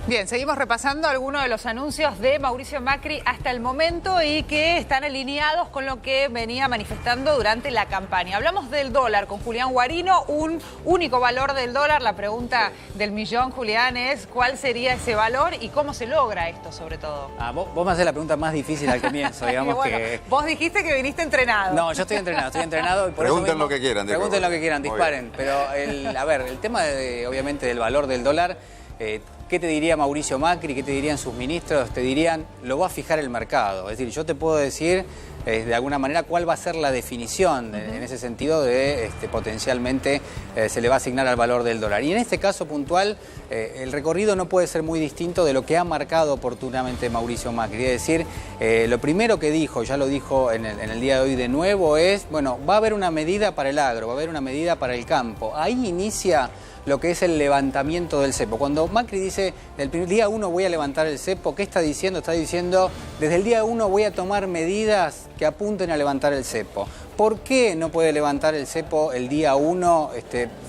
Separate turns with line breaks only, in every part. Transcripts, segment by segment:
Bien, seguimos repasando algunos de los anuncios de Mauricio Macri hasta el momento y que están alineados con lo que venía manifestando durante la campaña. Hablamos del dólar con Julián Guarino, un único valor del dólar. La pregunta del millón, Julián, es ¿cuál sería ese valor y cómo se logra esto sobre todo?
Vos me haces la pregunta más difícil al comienzo, digamos.
Bueno,
que...
Vos dijiste que viniste entrenado.
No, yo estoy entrenado. Y por
pregunten
eso mismo,
lo que quieran.
Pregunten lo que quieran, disparen. Pero, a ver, el tema, obviamente, del valor del dólar... ¿qué te diría Mauricio Macri? ¿Qué te dirían sus ministros? Te dirían, lo va a fijar el mercado. Es decir, yo te puedo decir, de alguna manera, cuál va a ser la definición en ese sentido de potencialmente se le va a asignar al valor del dólar. Y en este caso puntual, el recorrido no puede ser muy distinto de lo que ha marcado oportunamente Mauricio Macri. Es decir, lo primero que dijo, ya lo dijo en el día de hoy de nuevo, es, bueno, va a haber una medida para el agro, va a haber una medida para el campo. Ahí inicia lo que es el levantamiento del cepo. Cuando Macri dice, del primer día 1 voy a levantar el cepo, ¿qué está diciendo? Está diciendo, desde el día 1 voy a tomar medidas que apunten a levantar el cepo. ¿Por qué no puede levantar el cepo el día 1,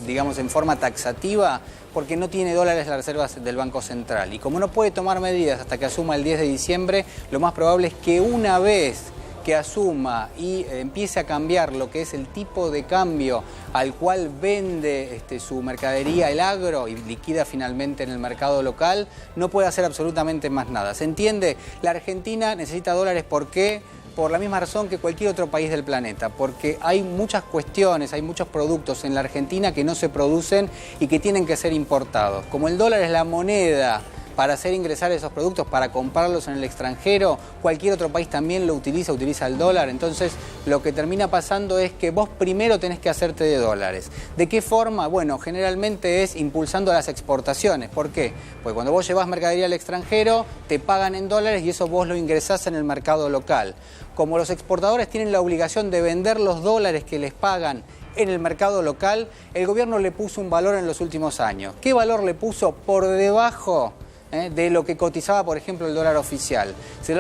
digamos, en forma taxativa? Porque no tiene dólares las reservas del Banco Central. Y como no puede tomar medidas hasta que asuma el 10 de diciembre, lo más probable es que una vez que asuma y empiece a cambiar lo que es el tipo de cambio al cual vende su mercadería el agro y liquida finalmente en el mercado local, no puede hacer absolutamente más nada. ¿Se entiende? La Argentina necesita dólares, ¿por qué? Por la misma razón que cualquier otro país del planeta, porque hay muchas cuestiones, hay muchos productos en la Argentina que no se producen y que tienen que ser importados. Como el dólar es la moneda para hacer ingresar esos productos, para comprarlos en el extranjero, cualquier otro país también lo utiliza el dólar. Entonces, lo que termina pasando es que vos primero tenés que hacerte de dólares. ¿De qué forma? Bueno, generalmente es impulsando las exportaciones. ¿Por qué? Porque cuando vos llevas mercadería al extranjero, te pagan en dólares y eso vos lo ingresás en el mercado local. Como los exportadores tienen la obligación de vender los dólares que les pagan en el mercado local, el gobierno le puso un valor en los últimos años. ¿Qué valor le puso? Por debajo de lo que cotizaba, por ejemplo, el dólar oficial. Si el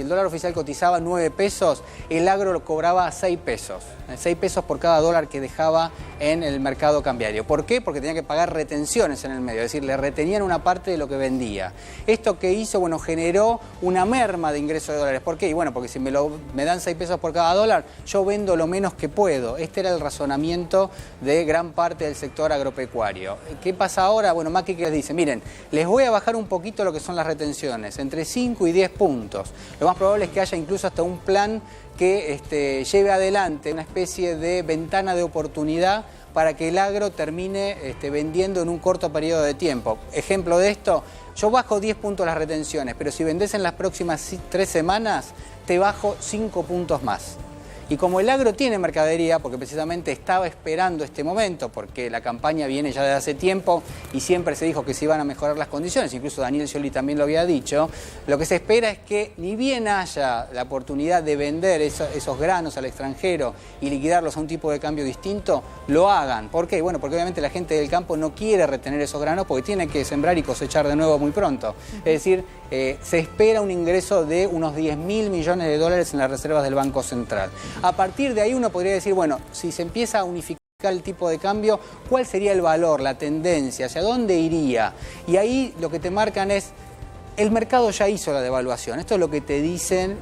dólar oficial cotizaba 9 pesos, el agro lo cobraba 6 pesos. 6 pesos por cada dólar que dejaba en el mercado cambiario. ¿Por qué? Porque tenía que pagar retenciones en el medio, es decir, le retenían una parte de lo que vendía. ¿Esto qué hizo? Bueno, generó una merma de ingreso de dólares. ¿Por qué? Y bueno, porque si me dan 6 pesos por cada dólar, yo vendo lo menos que puedo. Este era el razonamiento de gran parte del sector agropecuario. ¿Qué pasa ahora? Bueno, Macri que les dice, miren, les voy a bajar un poquito lo que son las retenciones, entre 5 y 10 puntos. Lo más probable es que haya incluso hasta un plan que lleve adelante una especie de ventana de oportunidad para que el agro termine vendiendo en un corto periodo de tiempo. Ejemplo de esto, yo bajo 10 puntos las retenciones, pero si vendés en las próximas 3 semanas, te bajo 5 puntos más. Y como el agro tiene mercadería, porque precisamente estaba esperando este momento, porque la campaña viene ya de hace tiempo y siempre se dijo que se iban a mejorar las condiciones, incluso Daniel Scioli también lo había dicho, lo que se espera es que ni bien haya la oportunidad de vender esos granos al extranjero y liquidarlos a un tipo de cambio distinto, lo hagan. ¿Por qué? Bueno, porque obviamente la gente del campo no quiere retener esos granos porque tiene que sembrar y cosechar de nuevo muy pronto. Es decir, se espera un ingreso de unos 10.000 millones de dólares en las reservas del Banco Central. A partir de ahí uno podría decir, bueno, si se empieza a unificar el tipo de cambio, ¿cuál sería el valor, la tendencia, hacia dónde iría? Y ahí lo que te marcan es, el mercado ya hizo la devaluación. Esto es lo que te dicen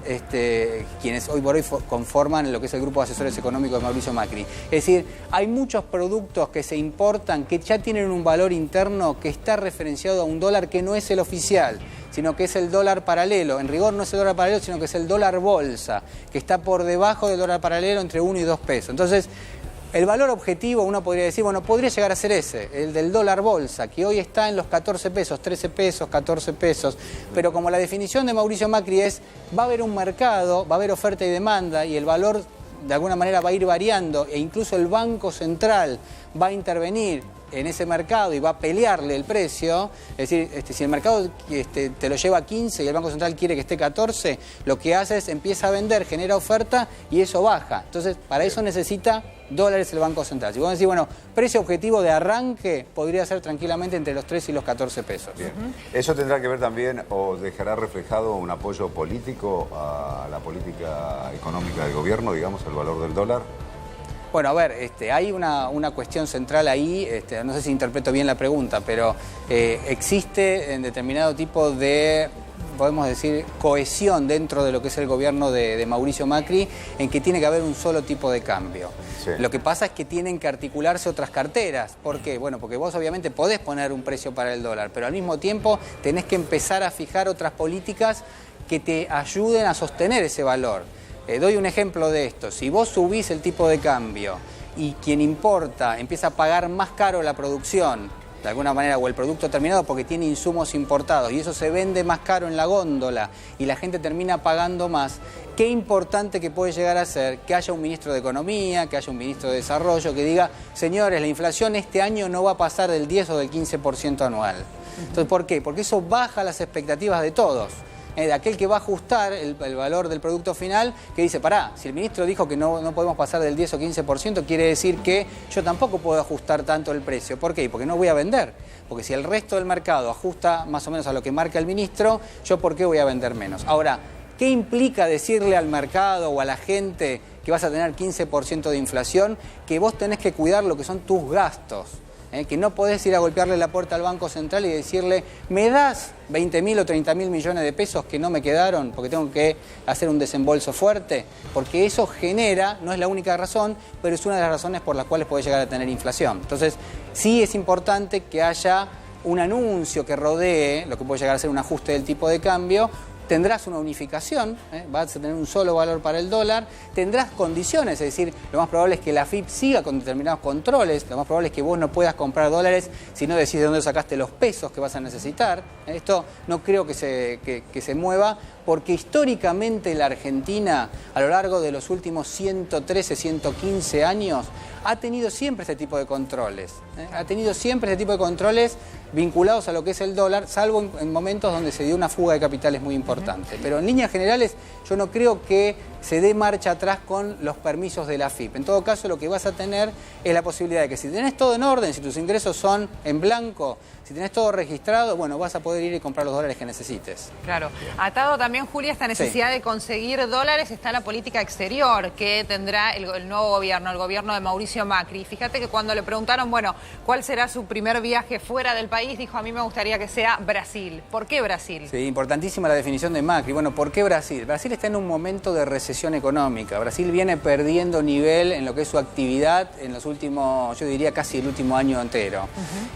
quienes hoy por hoy conforman lo que es el grupo de asesores económicos de Mauricio Macri. Es decir, hay muchos productos que se importan que ya tienen un valor interno que está referenciado a un dólar que no es el oficial, sino que es el dólar paralelo. En rigor no es el dólar paralelo, sino que es el dólar bolsa, que está por debajo del dólar paralelo entre 1 y 2 pesos. Entonces, el valor objetivo, uno podría decir, bueno, podría llegar a ser ese, el del dólar bolsa, que hoy está en los 14 pesos, 13 pesos, 14 pesos. Pero como la definición de Mauricio Macri es, va a haber un mercado, va a haber oferta y demanda, y el valor de alguna manera va a ir variando, e incluso el Banco Central va a intervenir en ese mercado y va a pelearle el precio. Es decir, si el mercado te lo lleva a 15 y el Banco Central quiere que esté 14, lo que hace es empieza a vender, genera oferta y eso baja. Entonces, para eso necesita dólares el Banco Central. Si vos decís, bueno, precio objetivo de arranque podría ser tranquilamente entre los 3 y los 14 pesos.
Bien. ¿Eso tendrá que ver también o dejará reflejado un apoyo político a la política económica del gobierno, digamos, al valor del dólar?
Bueno, a ver, hay una cuestión central ahí, no sé si interpreto bien la pregunta, pero existe en determinado tipo de, podemos decir, cohesión dentro de lo que es el gobierno de Mauricio Macri, en que tiene que haber un solo tipo de cambio. Sí. Lo que pasa es que tienen que articularse otras carteras. ¿Por qué? Bueno, porque vos obviamente podés poner un precio para el dólar, pero al mismo tiempo tenés que empezar a fijar otras políticas que te ayuden a sostener ese valor. Doy un ejemplo de esto. Si vos subís el tipo de cambio y quien importa empieza a pagar más caro la producción, de alguna manera, o el producto terminado porque tiene insumos importados y eso se vende más caro en la góndola y la gente termina pagando más, qué importante que puede llegar a ser que haya un ministro de Economía, que haya un ministro de Desarrollo que diga, señores, la inflación este año no va a pasar del 10 o del 15% anual. Entonces, ¿por qué? Porque eso baja las expectativas de todos. De aquel que va a ajustar el valor del producto final, que dice, pará, si el ministro dijo que no podemos pasar del 10 o 15%, quiere decir que yo tampoco puedo ajustar tanto el precio. ¿Por qué? Porque no voy a vender. Porque si el resto del mercado ajusta más o menos a lo que marca el ministro, ¿yo por qué voy a vender menos? Ahora, ¿qué implica decirle al mercado o a la gente que vas a tener 15% de inflación? Que vos tenés que cuidar lo que son tus gastos. Que no podés ir a golpearle la puerta al Banco Central y decirle, ¿me das 20.000 o 30.000 millones de pesos que no me quedaron porque tengo que hacer un desembolso fuerte? Porque eso genera, no es la única razón, pero es una de las razones por las cuales podés llegar a tener inflación. Entonces, sí es importante que haya un anuncio que rodee lo que puede llegar a ser un ajuste del tipo de cambio. Tendrás una unificación, vas a tener un solo valor para el dólar, tendrás condiciones, es decir, lo más probable es que la AFIP siga con determinados controles, lo más probable es que vos no puedas comprar dólares si no decís de dónde sacaste los pesos que vas a necesitar. Esto no creo que se mueva, porque históricamente la Argentina, a lo largo de los últimos 113, 115 años, ha tenido siempre este tipo de controles. Ha tenido siempre este tipo de controles vinculados a lo que es el dólar, salvo en momentos donde se dio una fuga de capitales muy importante. Pero en líneas generales yo no creo que se dé marcha atrás con los permisos de la AFIP. En todo caso, lo que vas a tener es la posibilidad de que si tenés todo en orden, si tus ingresos son en blanco, si tenés todo registrado, bueno, vas a poder ir y comprar los dólares que necesites.
Claro. Atado también, Julia, esta necesidad de conseguir dólares está la política exterior que tendrá el nuevo gobierno, el gobierno de Mauricio Macri. Fíjate que cuando le preguntaron, bueno, ¿cuál será su primer viaje fuera del país? Dijo, a mí me gustaría que sea Brasil. ¿Por qué Brasil?
Sí, importantísima la definición de Macri. Bueno, ¿por qué Brasil? Brasil está en un momento de recesión económica. Brasil viene perdiendo nivel en lo que es su actividad en los últimos, yo diría casi el último año entero.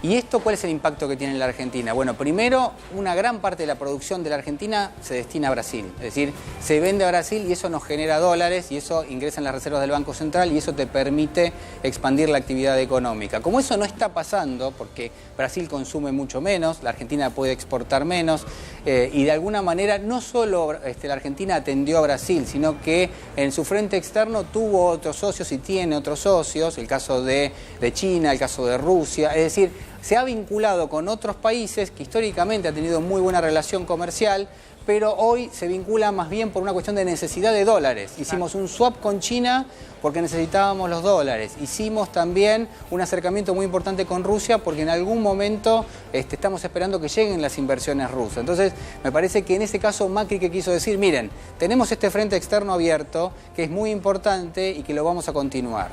¿Y esto cuál es el impacto que tiene en la Argentina? Bueno, primero, una gran parte de la producción de la Argentina se destina a Brasil. Es decir, se vende a Brasil y eso nos genera dólares y eso ingresa en las reservas del Banco Central y eso te permite expandir la actividad económica. Como eso no está pasando, porque Brasil consume mucho menos, la Argentina puede exportar menos y de alguna manera no solo la Argentina atendió a Brasil, sino que en su frente externo tuvo otros socios y tiene otros socios, el caso de China, el caso de Rusia, es decir, se ha vinculado con otros países que históricamente ha tenido muy buena relación comercial, pero hoy se vincula más bien por una cuestión de necesidad de dólares. Hicimos un swap con China porque necesitábamos los dólares. Hicimos también un acercamiento muy importante con Rusia porque en algún momento estamos esperando que lleguen las inversiones rusas. Entonces, me parece que en ese caso Macri que quiso decir, miren, tenemos este frente externo abierto que es muy importante y que lo vamos a continuar.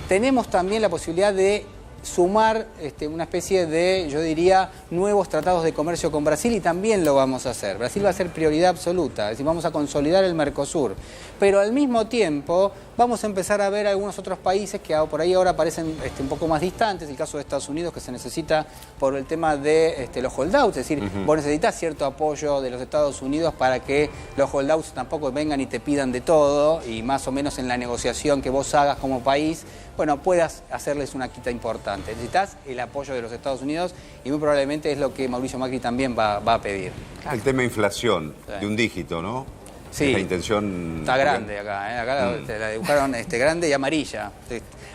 Tenemos también la posibilidad de sumar una especie de, yo diría, nuevos tratados de comercio con Brasil y también lo vamos a hacer. Brasil va a ser prioridad absoluta, es decir, vamos a consolidar el Mercosur. Pero al mismo tiempo vamos a empezar a ver algunos otros países que por ahí ahora parecen un poco más distantes, el caso de Estados Unidos que se necesita por el tema de los holdouts, es decir, vos necesitas cierto apoyo de los Estados Unidos para que los holdouts tampoco vengan y te pidan de todo y más o menos en la negociación que vos hagas como país, bueno, puedas hacerles una quita importante. Necesitas el apoyo de los Estados Unidos y muy probablemente es lo que Mauricio Macri también va a pedir.
El tema inflación, de un dígito, ¿no?
Sí.
Es la intención...
Está grande acá, acá la dibujaron grande y amarilla.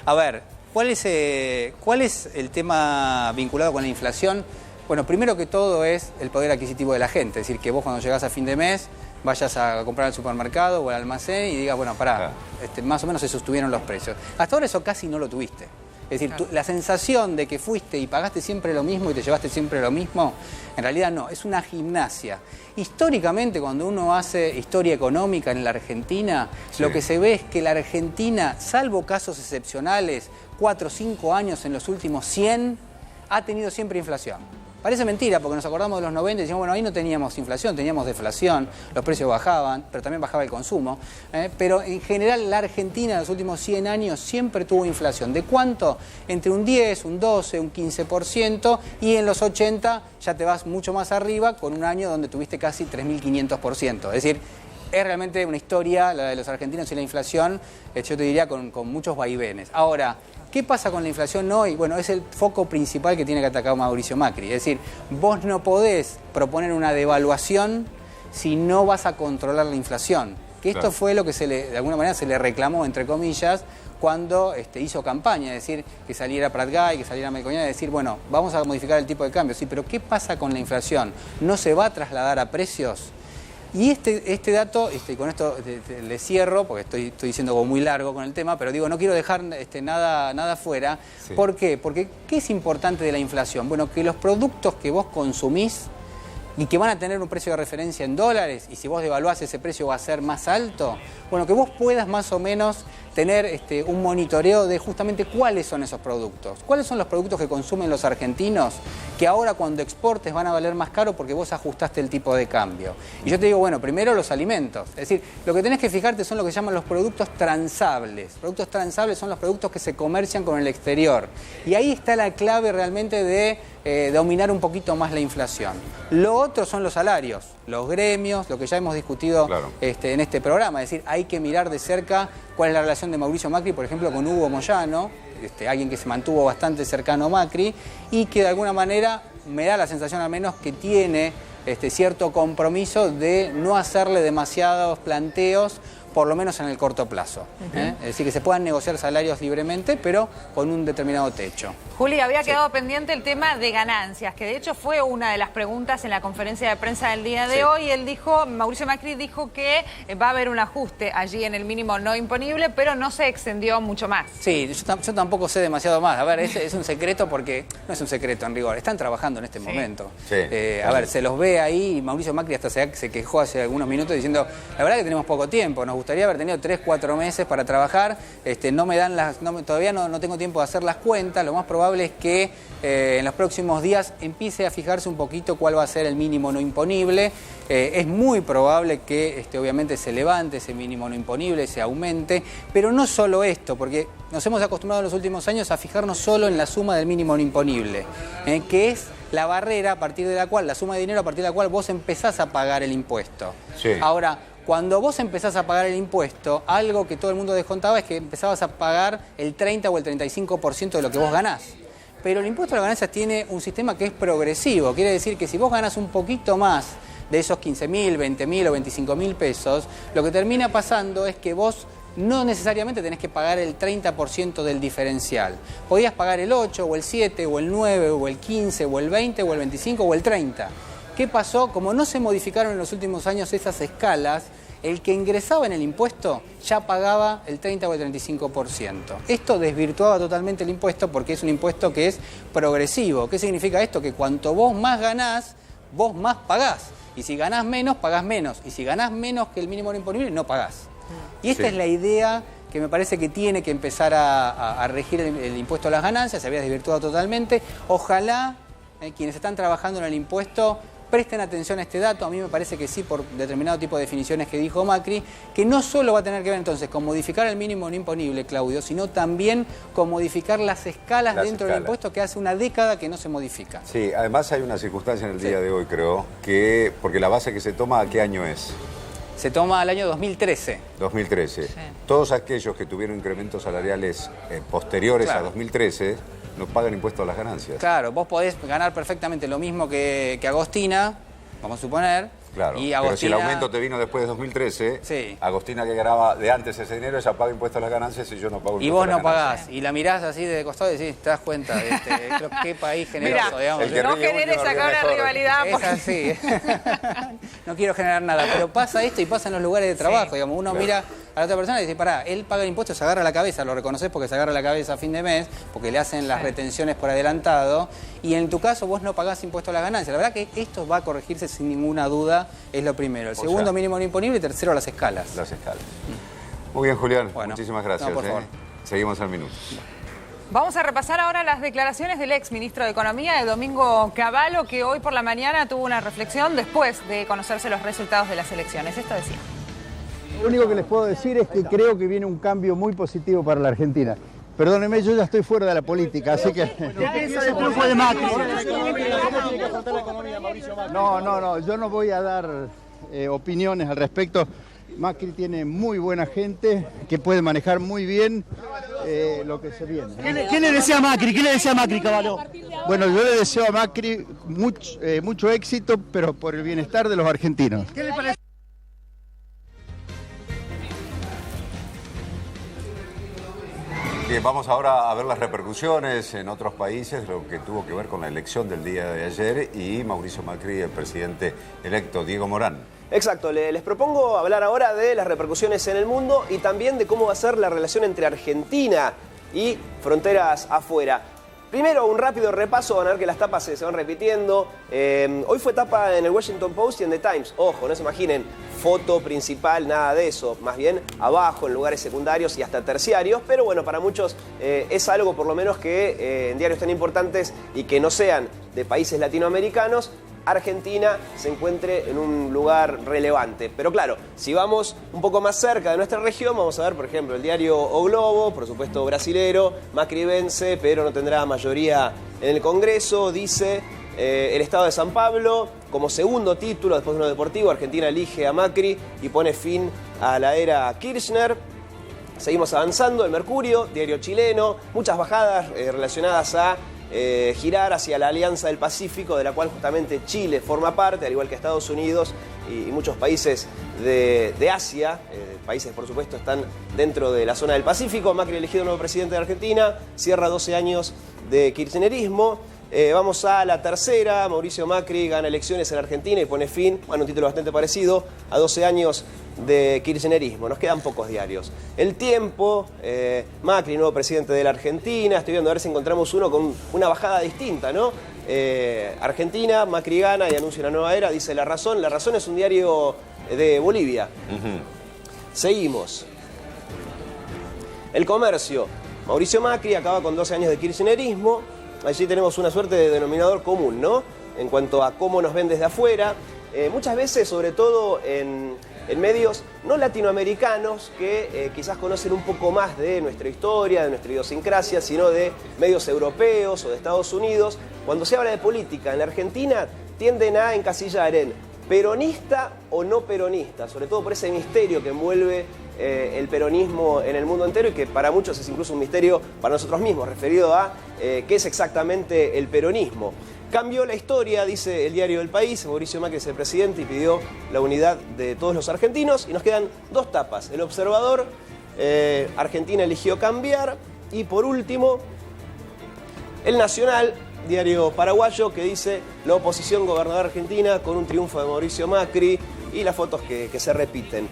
A ver, ¿cuál es el tema vinculado con la inflación? Bueno, primero que todo es el poder adquisitivo de la gente, es decir, que vos cuando llegás a fin de mes vayas a comprar al supermercado o al almacén y digas, bueno, pará, más o menos se sostuvieron los precios. Hasta ahora eso casi no lo tuviste. Es decir, la sensación de que fuiste y pagaste siempre lo mismo y te llevaste siempre lo mismo, en realidad no, es una gimnasia. Históricamente, cuando uno hace historia económica en la Argentina, lo que se ve es que la Argentina, salvo casos excepcionales, 4 o 5 años en los últimos 100, ha tenido siempre inflación. Parece mentira, porque nos acordamos de los 90 y decimos, bueno, ahí no teníamos inflación, teníamos deflación, los precios bajaban, pero también bajaba el consumo. Pero en general la Argentina en los últimos 100 años siempre tuvo inflación. ¿De cuánto? Entre un 10, un 12, un 15%, y en los 80 ya te vas mucho más arriba con un año donde tuviste casi 3.500%. Es decir, es realmente una historia, la de los argentinos y la inflación, yo te diría con muchos vaivenes. Ahora, ¿qué pasa con la inflación hoy? Bueno, es el foco principal que tiene que atacar Mauricio Macri. Es decir, vos no podés proponer una devaluación si no vas a controlar la inflación. Que esto fue lo que de alguna manera se le reclamó, entre comillas, cuando hizo campaña. Es decir, que saliera Prat-Gay, que saliera Melconian, decir, bueno, vamos a modificar el tipo de cambio. Sí, pero ¿qué pasa con la inflación? ¿No se va a trasladar a precios? Y este dato, con esto le cierro, porque estoy diciendo como muy largo con el tema, pero digo, no quiero dejar nada fuera. Sí. ¿Por qué? Porque ¿qué es importante de la inflación? Bueno, que los productos que vos consumís y que van a tener un precio de referencia en dólares, y si vos devaluás ese precio va a ser más alto, bueno, que vos puedas más o menos tener un monitoreo de justamente cuáles son esos productos. ¿Cuáles son los productos que consumen los argentinos que ahora cuando exportes van a valer más caro porque vos ajustaste el tipo de cambio? Y yo te digo, bueno, primero los alimentos. Es decir, lo que tenés que fijarte son lo que llaman los productos transables. Productos transables son los productos que se comercian con el exterior. Y ahí está la clave realmente de dominar un poquito más la inflación. Lo otro son los salarios, los gremios, lo que ya hemos discutido en este programa. Es decir, hay que mirar de cerca cuál es la relación de Mauricio Macri, por ejemplo, con Hugo Moyano, alguien que se mantuvo bastante cercano a Macri y que de alguna manera me da la sensación al menos que tiene cierto compromiso de no hacerle demasiados planteos, por lo menos en el corto plazo. Es decir, que se puedan negociar salarios libremente, pero con un determinado techo.
Juli, había quedado pendiente el tema de ganancias, que de hecho fue una de las preguntas en la conferencia de prensa del día de hoy. Mauricio Macri dijo que va a haber un ajuste allí en el mínimo no imponible, pero no se extendió mucho más. Sí,
yo tampoco sé demasiado más. A ver, es un secreto porque no es un secreto en rigor. Están trabajando en este momento. A ver, se los ve ahí y Mauricio Macri hasta se quejó hace algunos minutos diciendo, la verdad que tenemos poco tiempo, nos gustaría haber tenido 3, 4 meses para trabajar, no me dan todavía no tengo tiempo de hacer las cuentas, lo más probable es que en los próximos días empiece a fijarse un poquito cuál va a ser el mínimo no imponible. Es muy probable que obviamente se levante ese mínimo no imponible, se aumente, pero no solo esto, porque nos hemos acostumbrado en los últimos años a fijarnos solo en la suma del mínimo no imponible, que es la barrera a partir de la cual, la suma de dinero a partir de la cual vos empezás a pagar el impuesto. Ahora, cuando vos empezás a pagar el impuesto, algo que todo el mundo descontaba es que empezabas a pagar el 30 o el 35% de lo que vos ganás. Pero el impuesto a las ganancias tiene un sistema que es progresivo. Quiere decir que si vos ganás un poquito más de esos 15.000, 20.000 o 25.000 pesos, lo que termina pasando es que vos no necesariamente tenés que pagar el 30% del diferencial. Podías pagar el 8 o el 7 o el 9 o el 15 o el 20 o el 25 o el 30. ¿Qué pasó? Como no se modificaron en los últimos años esas escalas, el que ingresaba en el impuesto ya pagaba el 30 o el 35%. Esto desvirtuaba totalmente el impuesto porque es un impuesto que es progresivo. ¿Qué significa esto? Que cuanto vos más ganás, vos más pagás. Y si ganás menos, pagás menos. Y si ganás menos que el mínimo no imponible, no pagás. Y esta es la idea que me parece que tiene que empezar a regir el impuesto a las ganancias. Se había desvirtuado totalmente. Ojalá quienes están trabajando en el impuesto presten atención a este dato. A mí me parece que sí, por determinado tipo de definiciones que dijo Macri, que no solo va a tener que ver entonces con modificar el mínimo no imponible, Claudio, sino también con modificar las escalas dentro del impuesto que hace una década que no se modifica. Sí, además hay una circunstancia en el día de hoy, creo, que porque la base que se toma, ¿a qué año es? Se toma al año 2013. 2013. Sí. Todos aquellos que tuvieron incrementos salariales posteriores a 2013 no pagan impuestos a las ganancias. Claro, vos podés ganar perfectamente lo mismo que Agostina, vamos a suponer. Claro, y Agostina, pero si el aumento te vino después de 2013, Agostina que ganaba de antes ese dinero, ella paga impuestos a las ganancias y yo no pago impuestos a las ganancias. Y vos no pagás, y la mirás así de costado y decís, te das cuenta de qué país generoso, mirá, digamos. No generes acá una rivalidad. Es así. No quiero generar nada, pero pasa esto y pasa en los lugares de trabajo, digamos. Uno mira a la otra persona y decís, pará, él paga impuestos, se agarra la cabeza, lo reconoces porque se agarra la cabeza a fin de mes, porque le hacen las retenciones por adelantado, y en tu caso vos no pagás impuestos a las ganancias. La verdad que esto va a corregirse sin ninguna duda, es lo primero. El segundo, mínimo no imponible, y tercero, las escalas.
Las escalas. Muy bien, Julián,
Bueno,
muchísimas gracias.
no, por favor.
Seguimos al minuto.
Vamos a repasar ahora las declaraciones del ex ministro de Economía, de Domingo Cavallo, que hoy por la mañana tuvo una reflexión después de conocerse los resultados de las elecciones. Esto decía.
Lo único que les puedo decir es que creo que viene un cambio muy positivo para la Argentina. Perdónenme, yo ya estoy fuera de la política, así que... No, yo no voy a dar opiniones al respecto. Macri tiene muy buena gente que puede manejar muy bien lo que se viene.
¿Qué le desea a Macri? ¿Qué le desea a Macri, Cavallo?
Bueno, yo le deseo a Macri mucho éxito, pero por el bienestar de los argentinos.
¿Qué le parece?
Bien, vamos ahora a ver las repercusiones en otros países, lo que tuvo que ver con la elección del día de ayer y Mauricio Macri, el presidente electo. Diego Morán.
Exacto, les propongo hablar ahora de las repercusiones en el mundo y también de cómo va a ser la relación entre Argentina y fronteras afuera. Primero, un rápido repaso, van a ver que las tapas se van repitiendo. Hoy fue tapa en el Washington Post y en The Times. Ojo, no se imaginen foto principal, nada de eso. Más bien abajo, en lugares secundarios y hasta terciarios. Pero bueno, para muchos es algo por lo menos que en diarios tan importantes y que no sean de países latinoamericanos, Argentina se encuentre en un lugar relevante. Pero claro, si vamos un poco más cerca de nuestra región, vamos a ver, por ejemplo, el diario O Globo, por supuesto brasilero, Macri vence, pero no tendrá mayoría en el Congreso, dice el Estado de San Pablo, como segundo título, después de uno deportivo, Argentina elige a Macri y pone fin a la era Kirchner. Seguimos avanzando, el Mercurio, diario chileno, muchas bajadas relacionadas a girar hacia la Alianza del Pacífico, de la cual justamente Chile forma parte, al igual que Estados Unidos y muchos países de Asia. Países, por supuesto, están dentro de la zona del Pacífico. Macri elegido nuevo presidente de Argentina, cierra 12 años de kirchnerismo. Vamos a la tercera, Mauricio Macri gana elecciones en Argentina y pone fin, bueno, un título bastante parecido, a 12 años de kirchnerismo. Nos quedan pocos diarios. El Tiempo, Macri, nuevo presidente de la Argentina. Estoy viendo a ver si encontramos uno con una bajada distinta, ¿no? Argentina, Macri gana y anuncia una nueva era, dice La Razón. La Razón es un diario de Bolivia. Seguimos. El Comercio, Mauricio Macri acaba con 12 años de kirchnerismo. Allí tenemos una suerte de denominador común, ¿no? En cuanto a cómo nos ven desde afuera. Muchas veces, sobre todo en medios no latinoamericanos que quizás conocen un poco más de nuestra historia, de nuestra idiosincrasia, sino de medios europeos o de Estados Unidos. Cuando se habla de política en la Argentina, tienden a encasillar en peronista o no peronista, sobre todo por ese misterio que envuelve el peronismo en el mundo entero y que para muchos es incluso un misterio para nosotros mismos, referido a qué es exactamente el peronismo. Cambió la historia, dice el diario El País. Mauricio Macri es el presidente y pidió la unidad de todos los argentinos. Y nos quedan dos tapas. El Observador, Argentina eligió cambiar. Y por último, El Nacional, diario paraguayo, que dice la oposición gobernadora argentina con un triunfo de Mauricio Macri y las fotos que se repiten.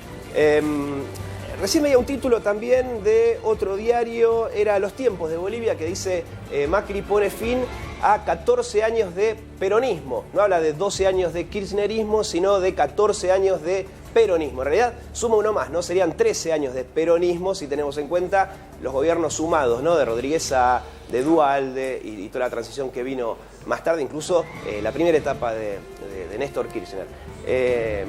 Recién veía un título también de otro diario, era Los Tiempos de Bolivia, que dice Macri pone fin a 14 años de peronismo. No habla de 12 años de kirchnerismo, sino de 14 años de peronismo. En realidad suma uno más, ¿no? Serían 13 años de peronismo si tenemos en cuenta los gobiernos sumados, ¿no? De Rodríguez A, de Duhalde y toda la transición que vino más tarde, incluso la primera etapa de Néstor Kirchner.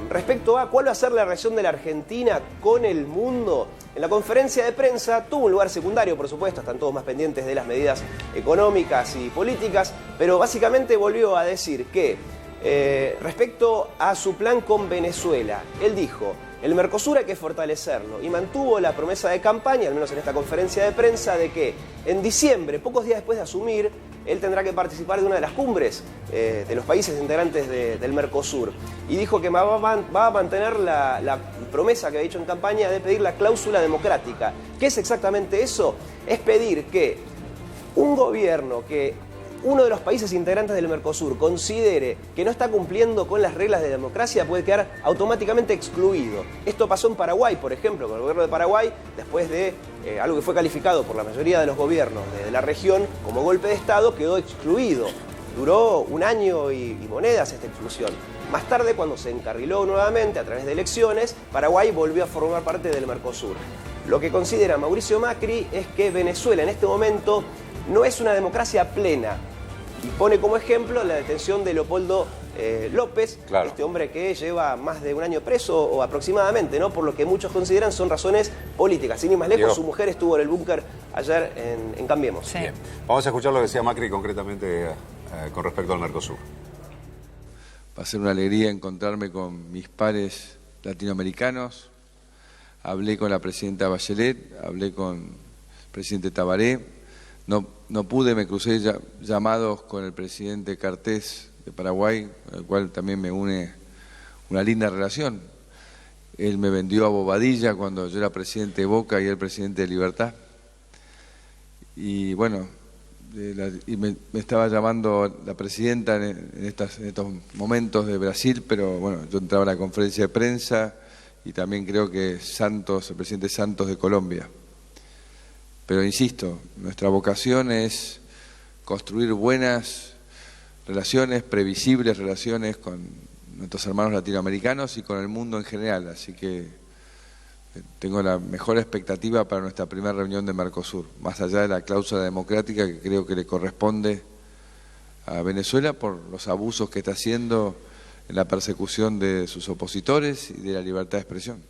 Respecto a cuál va a ser la relación de la Argentina con el mundo, en la conferencia de prensa tuvo un lugar secundario, por supuesto, están todos más pendientes de las medidas económicas y políticas, pero básicamente volvió a decir que respecto a su plan con Venezuela, él dijo: el Mercosur hay que fortalecerlo, y mantuvo la promesa de campaña, al menos en esta conferencia de prensa, de que en diciembre, pocos días después de asumir, él tendrá que participar de una de las cumbres de los países integrantes del Mercosur. Y dijo que va a mantener la promesa que ha dicho en campaña de pedir la cláusula democrática. ¿Qué es exactamente eso? Es pedir que un gobierno que uno de los países integrantes del Mercosur considere que no está cumpliendo con las reglas de democracia, puede quedar automáticamente excluido. Esto pasó en Paraguay, por ejemplo, con el gobierno de Paraguay, después de algo que fue calificado por la mayoría de los gobiernos de la región como golpe de Estado, quedó excluido. Duró 1 año y monedas esta exclusión. Más tarde, cuando se encarriló nuevamente a través de elecciones, Paraguay volvió a formar parte del Mercosur. Lo que considera Mauricio Macri es que Venezuela en este momento no es una democracia plena. Y pone como ejemplo la detención de Leopoldo López, este hombre que lleva más de 1 año preso o aproximadamente, ¿no? Por lo que muchos consideran son razones políticas. Sin ir más lejos, Diego, su mujer estuvo en el búnker ayer en Cambiemos.
Sí.
Bien. Vamos a escuchar lo que decía Macri concretamente con respecto al Mercosur.
Va a ser una alegría encontrarme con mis pares latinoamericanos. Hablé con la presidenta Bachelet, hablé con el presidente Tabaré. No pude, me crucé llamados con el presidente Cartés de Paraguay, con el cual también me une una linda relación. Él me vendió a Bobadilla cuando yo era presidente de Boca y él presidente de Libertad. Y bueno, me estaba llamando la presidenta en estos momentos de Brasil, pero bueno, yo entraba a la conferencia de prensa y también creo que Santos, el presidente Santos de Colombia. Pero insisto, nuestra vocación es construir buenas relaciones, previsibles relaciones con nuestros hermanos latinoamericanos y con el mundo en general. Así que tengo la mejor expectativa para nuestra primera reunión de Mercosur, más allá de la cláusula democrática que creo que le corresponde a Venezuela por los abusos que está haciendo en la persecución de sus opositores y de la libertad de expresión.